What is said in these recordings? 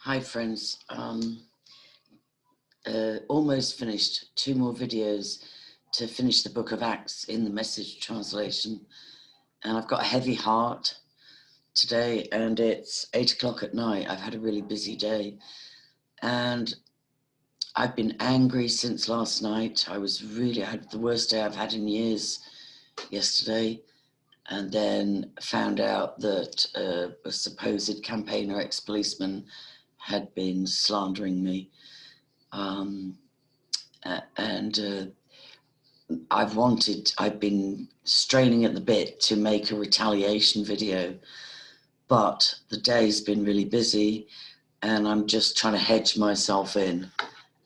Hi friends, almost finished. 2 more videos to finish the book of Acts in the Message translation, and I've got a heavy heart today and it's 8 o'clock at night. I've had a really busy day and I've been angry since last night. I had the worst day I've had in years yesterday, and then found out that a supposed campaigner, ex-policeman, had been slandering me. I've been straining at the bit to make a retaliation video, but the day's been really busy and I'm just trying to hedge myself in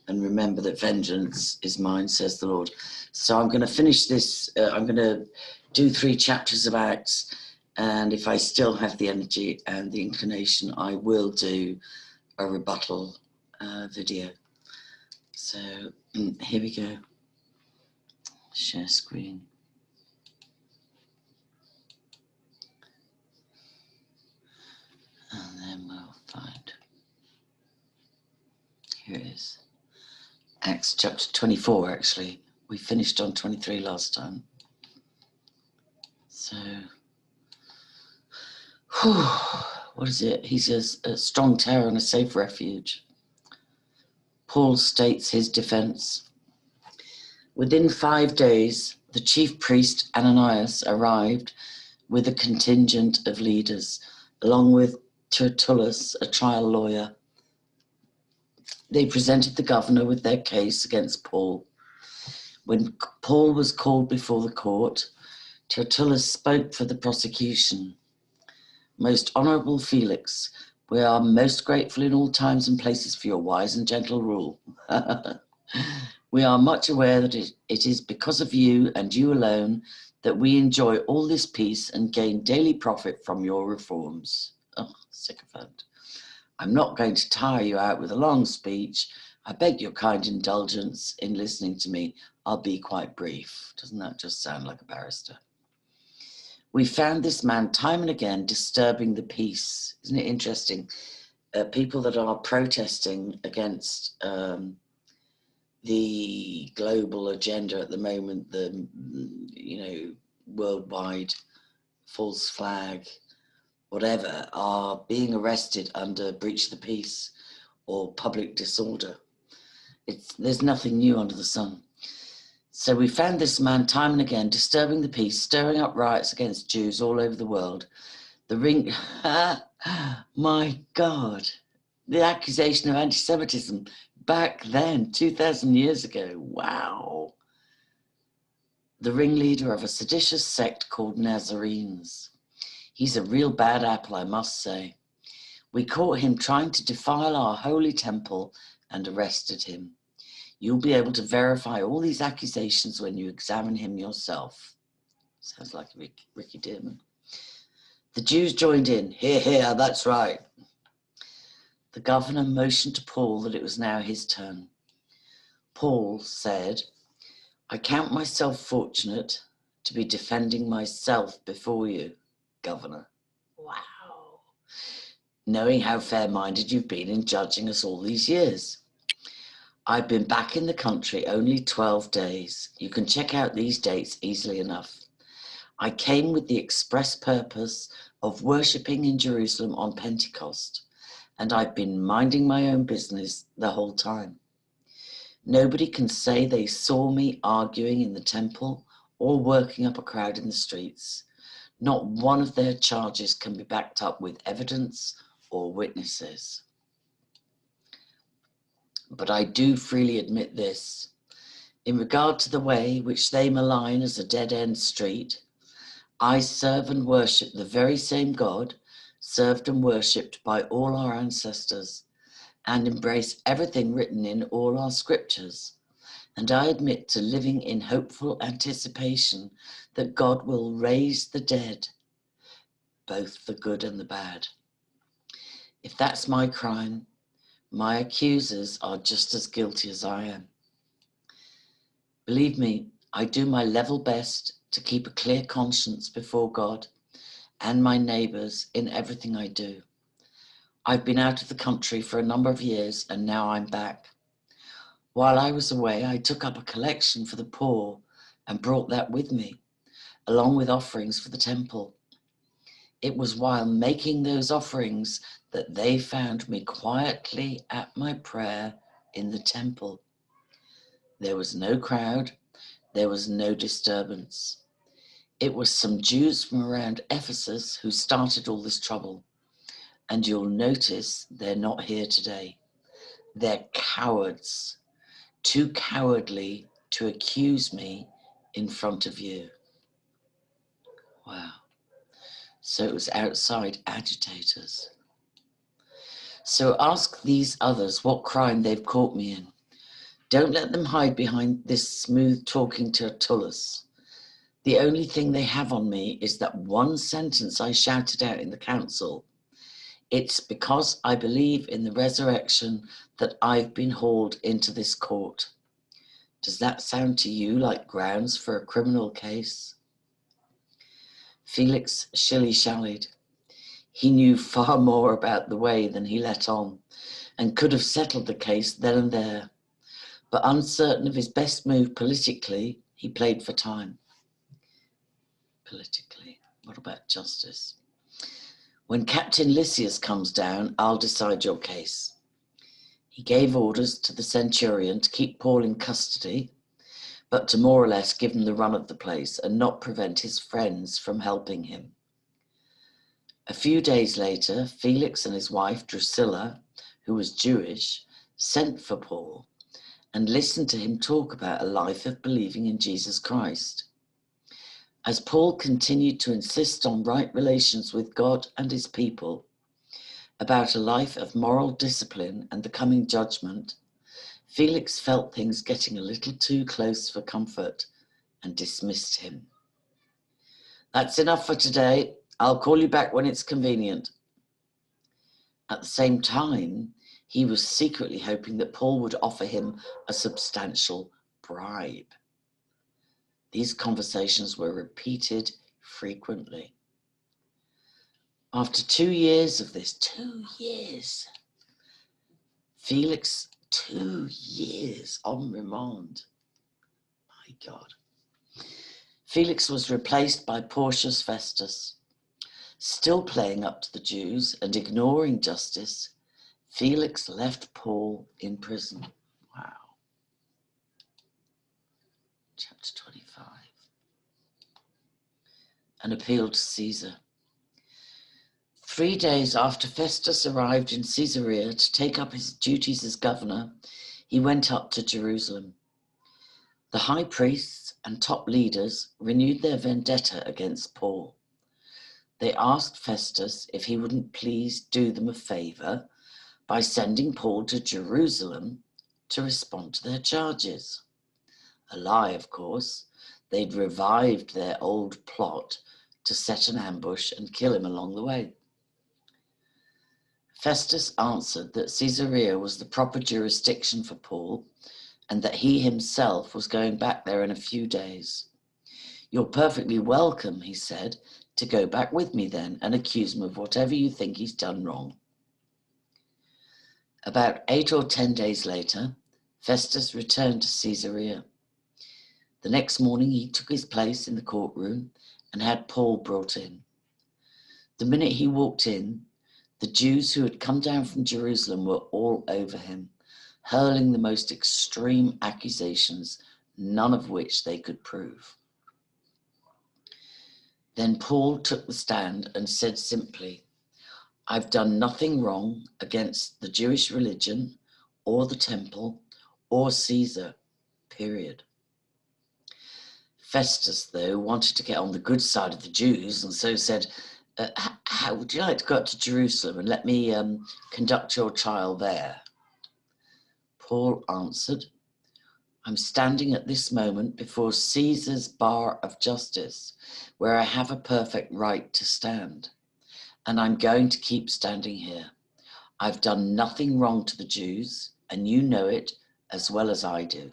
and remember that vengeance is mine, says the Lord. So I'm going to finish this. I'm going to do 3 chapters of Acts, and if I still have the energy and the inclination, I will do a rebuttal video. So here we go. Share screen. And then we'll find. Here it is. Acts chapter 24, actually. We finished on 23 last time. So, what is it? He says, a strong tower and a safe refuge. Paul states his defense. Within 5 days, the chief priest Ananias arrived with a contingent of leaders, along with Tertullus, a trial lawyer. They presented the governor with their case against Paul. When Paul was called before the court, Tertullus spoke for the prosecution. Most honourable Felix, we are most grateful in all times and places for your wise and gentle rule. We are much aware that it is because of you and you alone that we enjoy all this peace and gain daily profit from your reforms. Oh, sycophant. I'm not going to tire you out with a long speech. I beg your kind indulgence in listening to me. I'll be quite brief. Doesn't that just sound like a barrister? We found this man time and again disturbing the peace. Isn't it interesting? People that are protesting against the global agenda at the moment, the worldwide false flag, whatever, are being arrested under breach of the peace or public disorder. There's nothing new under the sun. So we found this man time and again disturbing the peace, stirring up riots against Jews all over the world. My God, the accusation of anti-Semitism back then, 2,000 years ago, wow. The ringleader of a seditious sect called Nazarenes. He's a real bad apple, I must say. We caught him trying to defile our holy temple and arrested him. You'll be able to verify all these accusations when you examine him yourself. Sounds like Ricky Dearman. The Jews joined in. Hear, hear, that's right. The governor motioned to Paul that it was now his turn. Paul said, I count myself fortunate to be defending myself before you, Governor. Wow. Knowing how fair-minded you've been in judging us all these years. I've been back in the country only 12 days. You can check out these dates easily enough. I came with the express purpose of worshipping in Jerusalem on Pentecost, and I've been minding my own business the whole time. Nobody can say they saw me arguing in the temple or working up a crowd in the streets. Not one of their charges can be backed up with evidence or witnesses. But I do freely admit this. In regard to the way which they malign as a dead-end street, I serve and worship the very same God served and worshipped by all our ancestors, and embrace everything written in all our scriptures. And I admit to living in hopeful anticipation that God will raise the dead, both the good and the bad. If that's my crime, my accusers are just as guilty as I am. Believe me, I do my level best to keep a clear conscience before God and my neighbours in everything I do. I've been out of the country for a number of years and now I'm back. While I was away, I took up a collection for the poor and brought that with me, along with offerings for the temple. It was while making those offerings that they found me quietly at my prayer in the temple. There was no crowd, there was no disturbance. It was some Jews from around Ephesus who started all this trouble. And you'll notice they're not here today. They're cowards, too cowardly to accuse me in front of you. Wow. So it was outside agitators. So ask these others what crime they've caught me in. Don't let them hide behind this smooth talking Tertullus. The only thing they have on me is that one sentence I shouted out in the council. It's because I believe in the resurrection that I've been hauled into this court. Does that sound to you like grounds for a criminal case? Felix shilly-shallied. He knew far more about the way than he let on, and could have settled the case then and there. But uncertain of his best move politically, he played for time. Politically, what about justice? When Captain Lysias comes down, I'll decide your case. He gave orders to the centurion to keep Paul in custody, but to more or less give him the run of the place and not prevent his friends from helping him. A few days later, Felix and his wife, Drusilla, who was Jewish, sent for Paul and listened to him talk about a life of believing in Jesus Christ. As Paul continued to insist on right relations with God and his people, about a life of moral discipline and the coming judgment, Felix felt things getting a little too close for comfort and dismissed him. That's enough for today. I'll call you back when it's convenient. At the same time, he was secretly hoping that Paul would offer him a substantial bribe. These conversations were repeated frequently. After 2 years of this, 2 years, Felix, 2 years on remand. My God. Felix was replaced by Porcius Festus. Still playing up to the Jews and ignoring justice, Felix left Paul in prison. Wow. Chapter 25. An appeal to Caesar. 3 days after Festus arrived in Caesarea to take up his duties as governor, he went up to Jerusalem. The high priests and top leaders renewed their vendetta against Paul. They asked Festus if he wouldn't please do them a favor by sending Paul to Jerusalem to respond to their charges. A lie, of course. They'd revived their old plot to set an ambush and kill him along the way. Festus answered that Caesarea was the proper jurisdiction for Paul and that he himself was going back there in a few days. You're perfectly welcome, he said, to go back with me then and accuse him of whatever you think he's done wrong. About 8 or 10 days later, Festus returned to Caesarea. The next morning he took his place in the courtroom and had Paul brought in. The minute he walked in, the Jews who had come down from Jerusalem were all over him, hurling the most extreme accusations, none of which they could prove. Then Paul took the stand and said simply, I've done nothing wrong against the Jewish religion or the temple or Caesar, period. Festus, though, wanted to get on the good side of the Jews and so said, how would you like to go up to Jerusalem and let me conduct your trial there? Paul answered, I'm standing at this moment before Caesar's bar of justice, where I have a perfect right to stand, and I'm going to keep standing here. I've done nothing wrong to the Jews, and you know it as well as I do.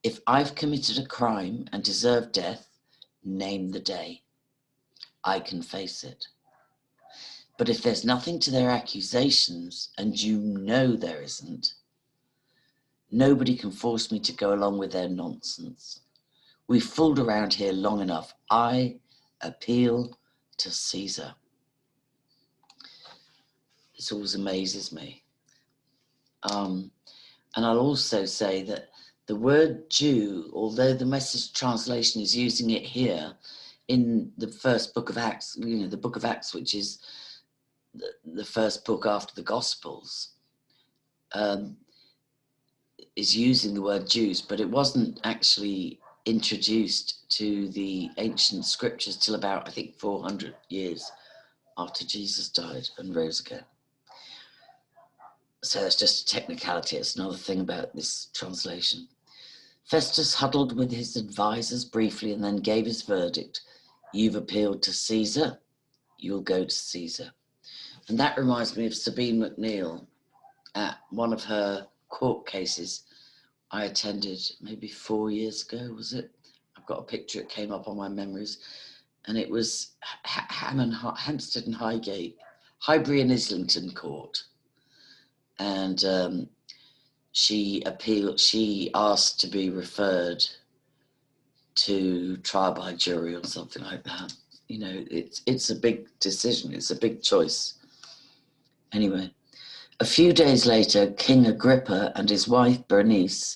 If I've committed a crime and deserve death, name the day. I can face it. But if there's nothing to their accusations, and you know there isn't, nobody can force me to go along with their nonsense. We've fooled around here long enough. I appeal to Caesar. This always amazes me. And I'll also say that the word Jew, although the Message translation is using it here in the first book of Acts, the book of Acts, which is the first book after the Gospels, is using the word Jews, but it wasn't actually introduced to the ancient scriptures till about, I think, 400 years after Jesus died and rose again. So it's just a technicality. It's another thing about this translation. Festus huddled with his advisors briefly and then gave his verdict. You've appealed to Caesar, you'll go to Caesar. And that reminds me of Sabine McNeill at one of her court cases I attended maybe 4 years ago, was it? I've got a picture, it came up on my memories. And it was Hampstead and Highgate, Highbury and Islington Court. And she asked to be referred to trial by jury or something like that. It's a big decision, it's a big choice. Anyway, a few days later, King Agrippa and his wife Bernice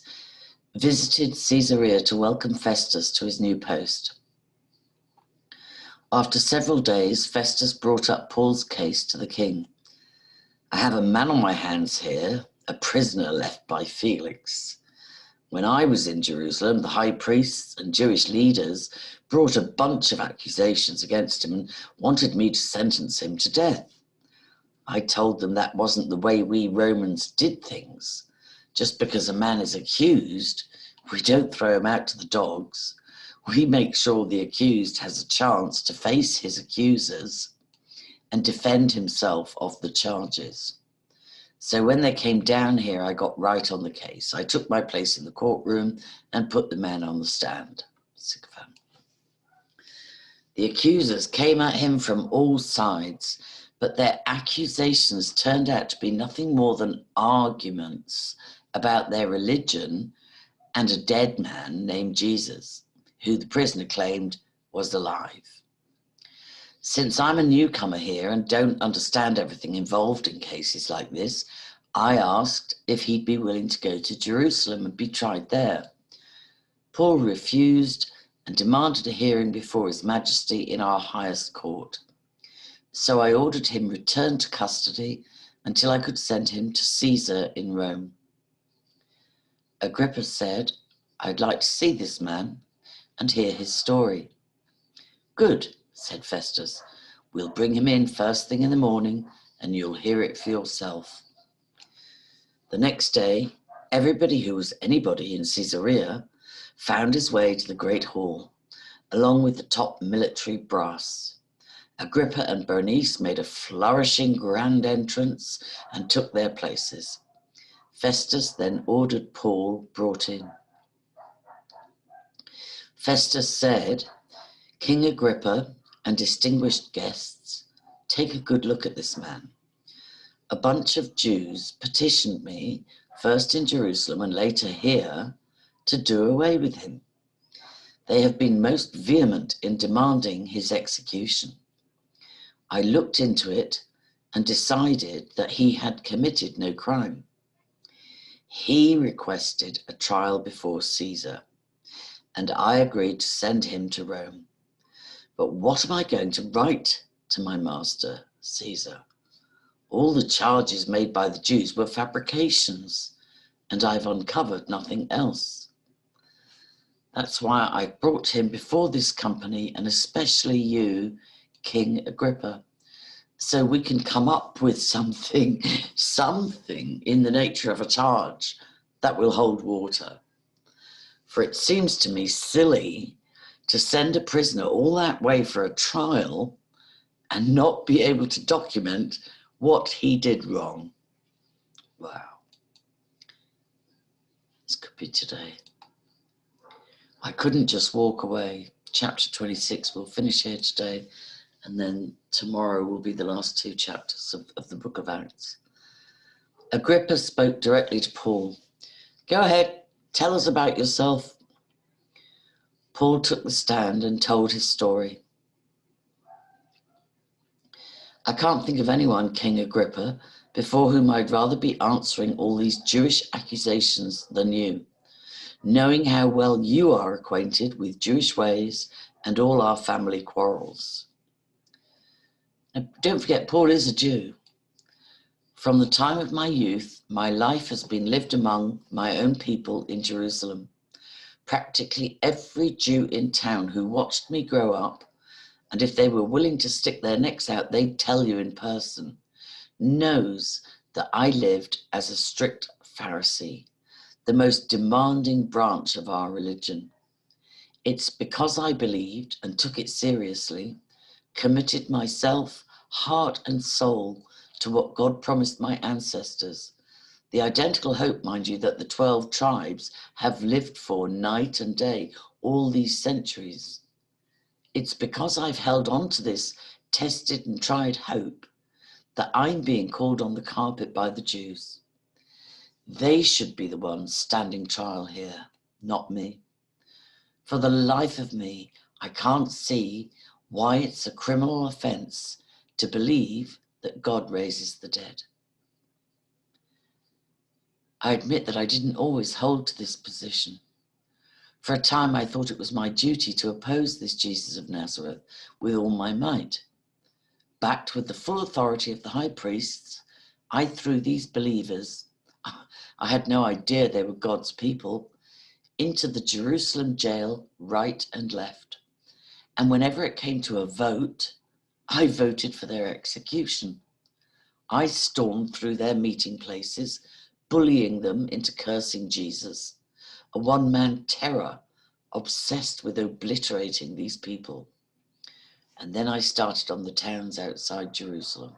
visited Caesarea to welcome Festus to his new post. After several days, Festus brought up Paul's case to the king. I have a man on my hands here, a prisoner left by Felix. When I was in Jerusalem, the high priests and Jewish leaders brought a bunch of accusations against him and wanted me to sentence him to death. I told them that wasn't the way we Romans did things. Just because a man is accused, we don't throw him out to the dogs. We make sure the accused has a chance to face his accusers and defend himself of the charges. So when they came down here, I got right on the case. I took my place in the courtroom and put the man on the stand. Sycophant. The accusers came at him from all sides, but their accusations turned out to be nothing more than arguments about their religion and a dead man named Jesus, who the prisoner claimed was alive. Since I'm a newcomer here and don't understand everything involved in cases like this, I asked if he'd be willing to go to Jerusalem and be tried there. Paul refused and demanded a hearing before His Majesty in our highest court. So I ordered him returned to custody until I could send him to Caesar in Rome. Agrippa said, I'd like to see this man and hear his story. Good, said Festus. We'll bring him in first thing in the morning and you'll hear it for yourself. The next day, everybody who was anybody in Caesarea found his way to the great hall, along with the top military brass. Agrippa and Bernice made a flourishing grand entrance and took their places. Festus then ordered Paul brought in. Festus said, King Agrippa and distinguished guests, take a good look at this man. A bunch of Jews petitioned me, first in Jerusalem and later here, to do away with him. They have been most vehement in demanding his execution. I looked into it and decided that he had committed no crime. He requested a trial before Caesar, and I agreed to send him to Rome. But what am I going to write to my master, Caesar? All the charges made by the Jews were fabrications, and I've uncovered nothing else. That's why I brought him before this company, and especially you, King Agrippa, so we can come up with something in the nature of a charge that will hold water. For it seems to me silly to send a prisoner all that way for a trial and not be able to document what he did wrong. Wow. This could be today. I couldn't just walk away. Chapter 26 will finish here today, And then tomorrow will be the last 2 chapters of the book of Acts. Agrippa spoke directly to Paul. Go ahead, tell us about yourself. Paul took the stand and told his story. I can't think of anyone, King Agrippa, before whom I'd rather be answering all these Jewish accusations than you, knowing how well you are acquainted with Jewish ways and all our family quarrels. Now, don't forget, Paul is a Jew. From the time of my youth, my life has been lived among my own people in Jerusalem. Practically every Jew in town who watched me grow up, and if they were willing to stick their necks out, they'd tell you in person, knows that I lived as a strict Pharisee, the most demanding branch of our religion. It's because I believed and took it seriously, committed myself, heart and soul to what God promised my ancestors, the identical hope, mind you, that the 12 tribes have lived for night and day all these centuries. It's because I've held on to this tested and tried hope that I'm being called on the carpet by the Jews. They should be the ones standing trial here, not me. For the life of me, I can't see why it's a criminal offense to believe that God raises the dead. I admit that I didn't always hold to this position. For a time, I thought it was my duty to oppose this Jesus of Nazareth with all my might. Backed with the full authority of the high priests, I threw these believers, I had no idea they were God's people, into the Jerusalem jail right and left. And whenever it came to a vote, I voted for their execution. I stormed through their meeting places, bullying them into cursing Jesus, a one-man terror obsessed with obliterating these people. And then I started on the towns outside Jerusalem.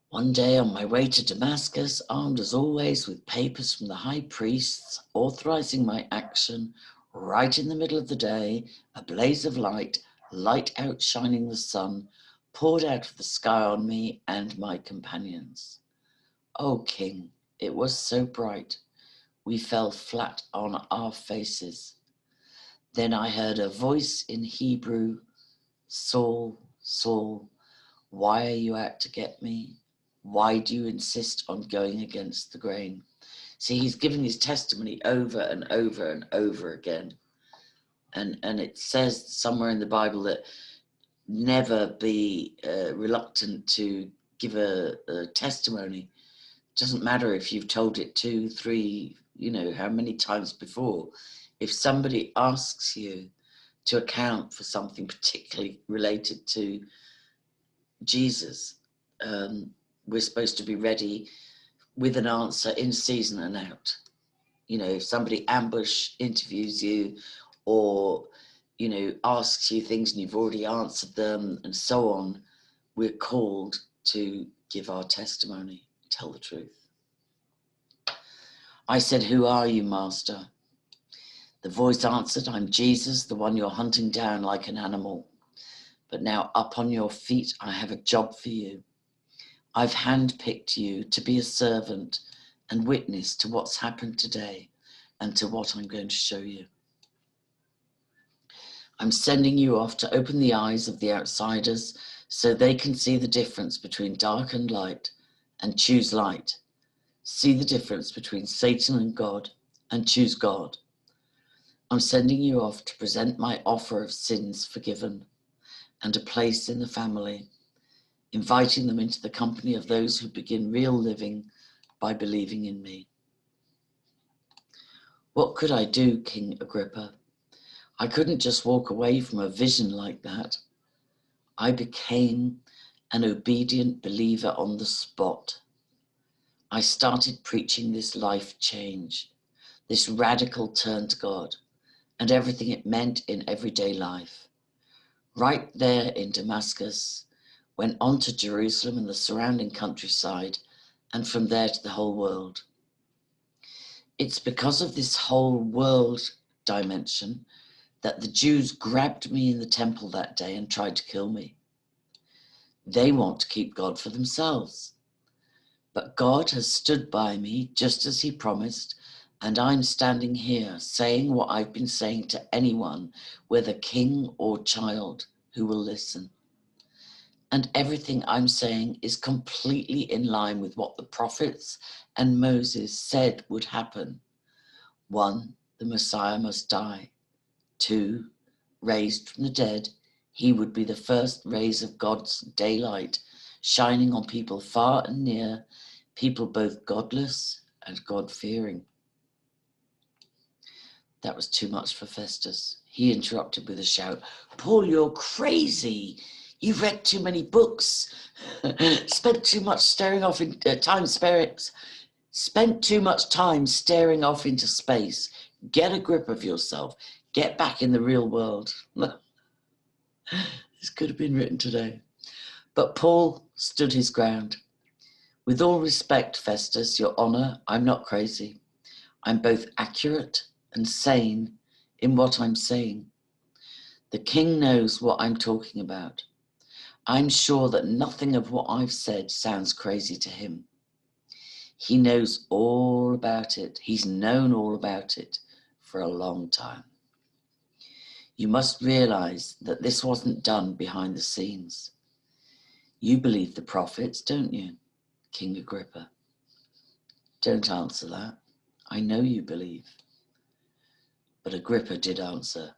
One day on my way to Damascus, armed as always with papers from the high priests authorizing my action, right in the middle of the day, a blaze of light outshining the sun, poured out of the sky on me and my companions. Oh, King, it was so bright, we fell flat on our faces. Then I heard a voice in Hebrew, Saul, Saul, why are you out to get me? Why do you insist on going against the grain? See, he's giving his testimony over and over and over again. And it says somewhere in the Bible that never be reluctant to give a testimony. It doesn't matter if you've told it 2, 3, how many times before. If somebody asks you to account for something particularly related to Jesus, we're supposed to be ready with an answer in season and out. If somebody interviews you or, asks you things and you've already answered them and so on, we're called to give our testimony, tell the truth. I said, who are you, Master? The voice answered, I'm Jesus, the one you're hunting down like an animal. But now up on your feet, I have a job for you. I've handpicked you to be a servant and witness to what's happened today and to what I'm going to show you. I'm sending you off to open the eyes of the outsiders so they can see the difference between dark and light and choose light. See the difference between Satan and God and choose God. I'm sending you off to present my offer of sins forgiven and a place in the family, inviting them into the company of those who begin real living by believing in me. What could I do, King Agrippa? I couldn't just walk away from a vision like that. I became an obedient believer on the spot. I started preaching this life change, this radical turn to God, and everything it meant in everyday life. Right there in Damascus, went on to Jerusalem and the surrounding countryside, and from there to the whole world. It's because of this whole world dimension that the Jews grabbed me in the temple that day and tried to kill me. They want to keep God for themselves. But God has stood by me just as he promised, and I'm standing here saying what I've been saying to anyone, whether king or child, who will listen. And everything I'm saying is completely in line with what the prophets and Moses said would happen. 1, the Messiah must die. 2, raised from the dead, he would be the first rays of God's daylight, shining on people far and near, people both godless and God-fearing. That was too much for Festus. He interrupted with a shout. Paul, you're crazy. You've read too many books. Spent too much Spent too much time staring off into space. Get a grip of yourself. Get back in the real world. This could have been written today. But Paul stood his ground. With all respect, Festus, your honor, I'm not crazy. I'm both accurate and sane in what I'm saying. The king knows what I'm talking about. I'm sure that nothing of what I've said sounds crazy to him. He knows all about it. He's known all about it for a long time. You must realize that this wasn't done behind the scenes. You believe the prophets, don't you, King Agrippa? Don't answer that. I know you believe. But Agrippa did answer,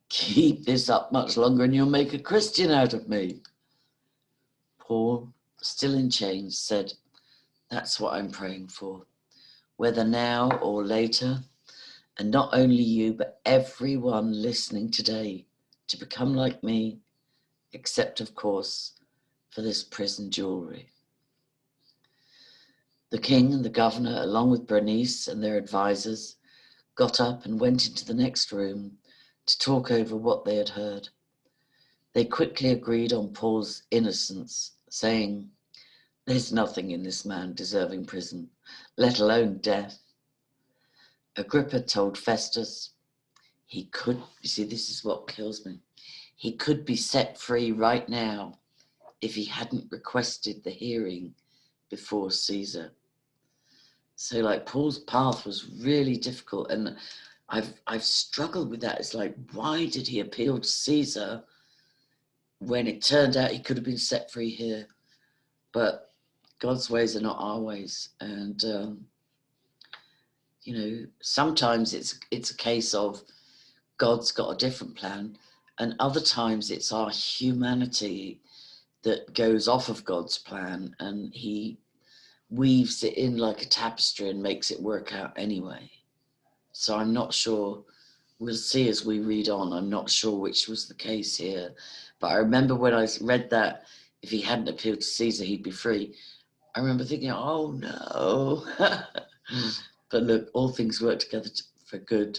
keep this up much longer and you'll make a Christian out of me. Paul, still in chains, said, that's what I'm praying for, whether now or later, and not only you, but everyone listening today to become like me, except, of course, for this prison jewelry. The king and the governor, along with Bernice and their advisors, got up and went into the next room to talk over what they had heard. They quickly agreed on Paul's innocence, saying, there's nothing in this man deserving prison, let alone death. Agrippa told Festus he could, you see, this is what kills me, he could be set free right now if he hadn't requested the hearing before Caesar. So like Paul's path was really difficult, and I've struggled with that. It's like, why did he appeal to Caesar when it turned out he could have been set free here? But God's ways are not our ways, and you know, sometimes it's a case of God's got a different plan, and other times it's our humanity that goes off of God's plan, and he weaves it in like a tapestry and makes it work out anyway. So I'm not sure, we'll see as we read on, I'm not sure which was the case here. But I remember when I read that, if he hadn't appealed to Caesar, he'd be free. I remember thinking, oh no. But look, all things work together for good,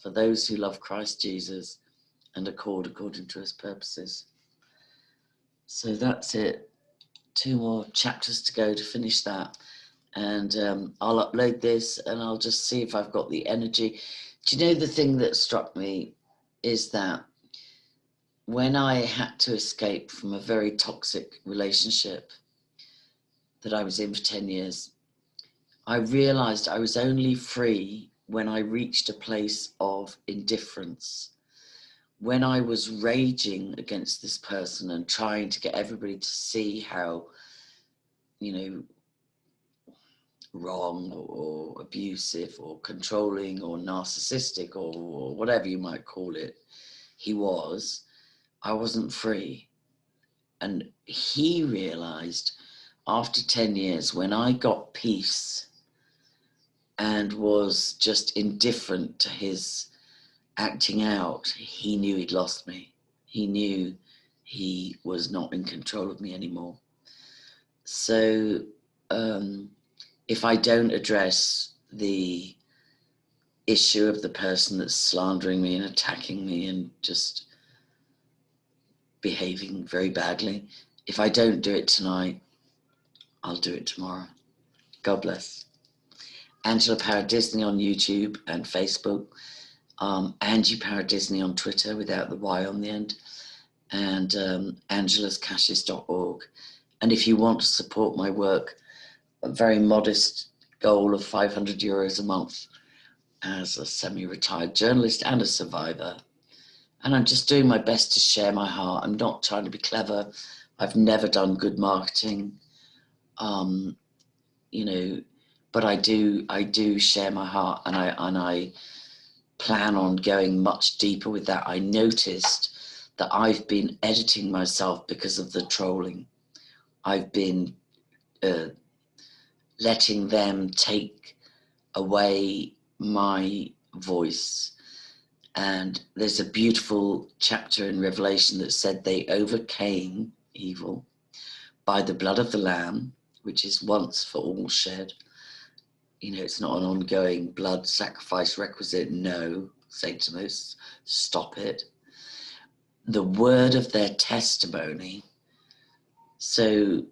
for those who love Christ Jesus and are called according to his purposes. So that's it. 2 more chapters to go to finish that. And I'll upload this and I'll just see if I've got the energy. Do you know, the thing that struck me is that when I had to escape from a very toxic relationship that I was in for 10 years, I realized I was only free when I reached a place of indifference. When I was raging against this person and trying to get everybody to see how, you know, wrong or abusive or controlling or narcissistic or whatever you might call it he was, I wasn't free. And he realized after 10 years, when I got peace and was just indifferent to his acting out, he knew he'd lost me. He knew he was not in control of me anymore. So if I don't address the issue of the person that's slandering me and attacking me and just behaving very badly, if I don't do it tonight, I'll do it tomorrow. God bless. Angela Power Disney on YouTube and Facebook. Angie Disney on Twitter without the Y on the end, and angelascaches.org. And if you want to support my work, a very modest goal of €500 a month as a semi-retired journalist and a survivor. And I'm just doing my best to share my heart. I'm not trying to be clever. I've never done good marketing, you know, but I do share my heart, and I plan on going much deeper with that. I noticed that I've been editing myself because of the trolling. I've been letting them take away my voice. And there's a beautiful chapter in Revelation that said they overcame evil by the blood of the Lamb, which is once for all shed. You know, it's not an ongoing blood sacrifice requisite. No, Satanists, stop it. The word of their testimony. So,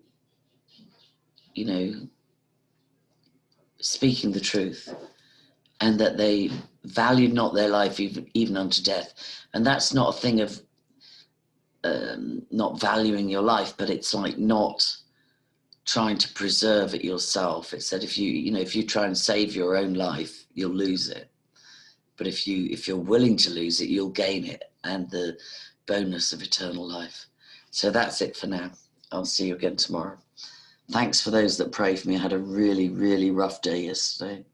you know, speaking the truth, and that they valued not their life even unto death. And that's not a thing of not valuing your life, but it's like not trying to preserve it yourself. It said if you try and save your own life, you'll lose it. But if you're willing to lose it, you'll gain it, and the bonus of eternal life. So that's it for now. I'll see you again tomorrow. Thanks for those that pray for me. I had a really, really rough day yesterday.